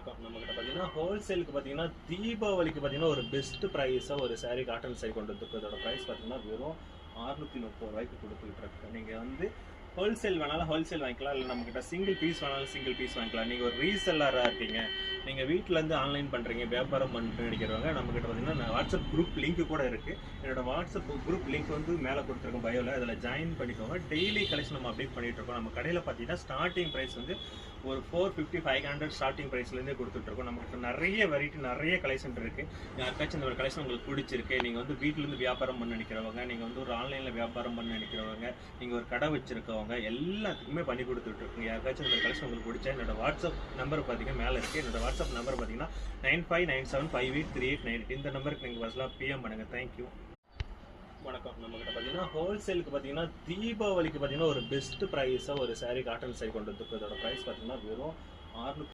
வணக்கம். நம்மகிட்ட பார்த்தீங்கன்னா, ஹோல்சேலுக்கு பார்த்தீங்கன்னா, தீபாவளிக்கு பார்த்தீங்கன்னா, ஒரு பெஸ்ட் பிரைஸா ஒரு சாரி காட்டன் சாரி கொண்டு வந்திருக்கு. இதோட பிரைஸ் பார்த்தீங்கன்னா, வெறும் ரூ. 630 குடுத்துக்கிட்டு இருக்கு. நீங்க வந்து ஹோல்சேல் வேணாலும் ஹோல்சேல் வாங்கிக்கலாம். இல்ல நம்மகிட்ட சிங்கிள் பீஸ் வேணாலும் சிங்கிள் பீஸ் வாங்கிக்கலாம். நீங்க ஒரு ரீசெல்லரா இருக்கீங்க. நீங்க வீட்ல இருந்து ஆன்லைன் பண்றீங்க, வியாபாரம் பண்ணிட்டு நினைக்கிறவங்க நம்மகிட்ட பார்த்தீங்கன்னா, வாட்ஸ்அப் குரூப் லிங்க் கூட இருக்கு. என்னோட வாட்ஸ்அப் குரூப் லிங்க் வந்து மேல கொடுத்துருக்கோம் பயோல. அதில் ஜாயின் பண்ணிக்கோங்க. டெய்லி கலெக்ஷன் நம்ம அப்டேட் பண்ணிட்டு இருக்கோம். நம்ம கடையில் பார்த்தீங்கன்னா, ஸ்டார்டிங் பிரைஸ் வந்து ஒரு 450 500 ஸ்டார்டிங் ப்ரைஸ்லேருந்தே கொடுத்துட்ருக்கோம். நமக்கு நிறைய வெரைட்டி நிறைய கலெக்ஷன் இருக்குது. யாருக்காச்சும் இந்த ஒரு கலெக்ஷன் உங்களுக்கு பிடிச்சிருக்கு, நீங்கள் வந்து வீட்டிலேருந்து வியாபாரம் பண்ண நினைக்கிறவங்க, நீங்கள் வந்து ஒரு ஆன்லைனில் வியாபாரம் பண்ண நினைக்கிறவங்க, நீங்கள் ஒரு கடை வச்சுருக்கவங்க எல்லாத்துக்குமே பண்ணி கொடுத்துட்ருக்கோங்க. யாருக்காச்சும் இந்த கலெக்ஷன் உங்களுக்கு பிடிச்சா என்னோட வாட்ஸ்அப் நம்பர் பார்த்தீங்கன்னா மேலே இருக்குது. என்னோட வாட்ஸ்அப் நம்பர் பார்த்தீங்கன்னா 9597583898. இந்த நம்பருக்கு நீங்கள் ஃபஸ்ட்லாம் பிஎம் பண்ணுங்கள். தேங்க்யூ. வணக்கம். நம்மகிட்ட பார்த்தீங்கன்னா, ஹோல்சேலுக்கு பார்த்தீங்கன்னா, தீபாவளிக்கு பார்த்தீங்கன்னா, ஒரு பெஸ்ட் பிரைஸா ஒரு சாரி காட்டன் சாரி கொண்டு வந்திருக்கு. இதோட பிரைஸ் பார்த்தீங்கன்னா, வெறும் 600